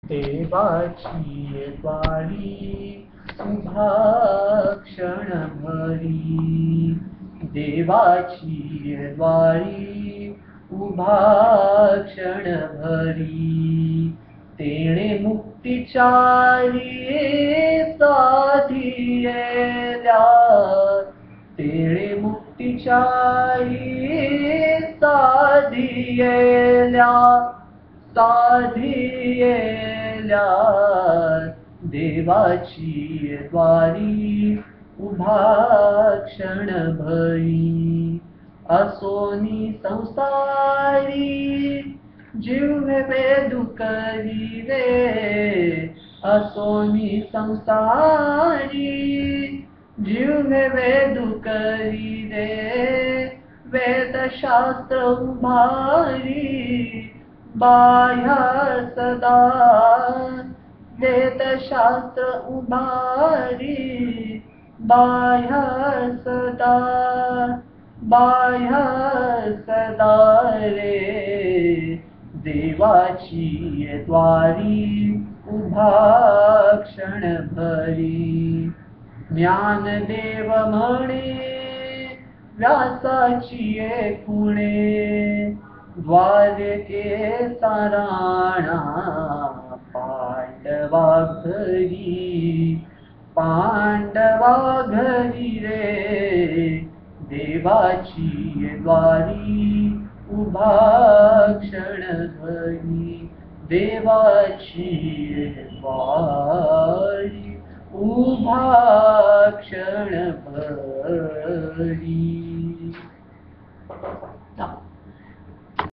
देवाची द्वारी उभा क्षण भरी, देवाची द्वारी उभा क्षण भरी, तेणे मुक्तीचारी साधियेल्या, तेणे मुक्तीचारी साधियेल्या, साधियेल्या, देवाची द्वारी उभा क्षण भरी. असोनी संसारी जिव्हे बेदुकरी रे, असोनी संसारी जिव्हे बेदुकरी रे, वेदशास्त्र उभारी बाह्य सदा, वेदशास्त्र उभारी बाह्य सदा, बाह्य सदा रे, देवाची द्वारी उभा क्षण भरी. ज्ञानदेव म्हणे व्यासाची खुणे, द्वारकेचा राणा पांडवा घरी, पांडवा घरी रे, देवाची द्वारी उभा क्षण भरी, देवाची द्वारी उभा क्षण भरी.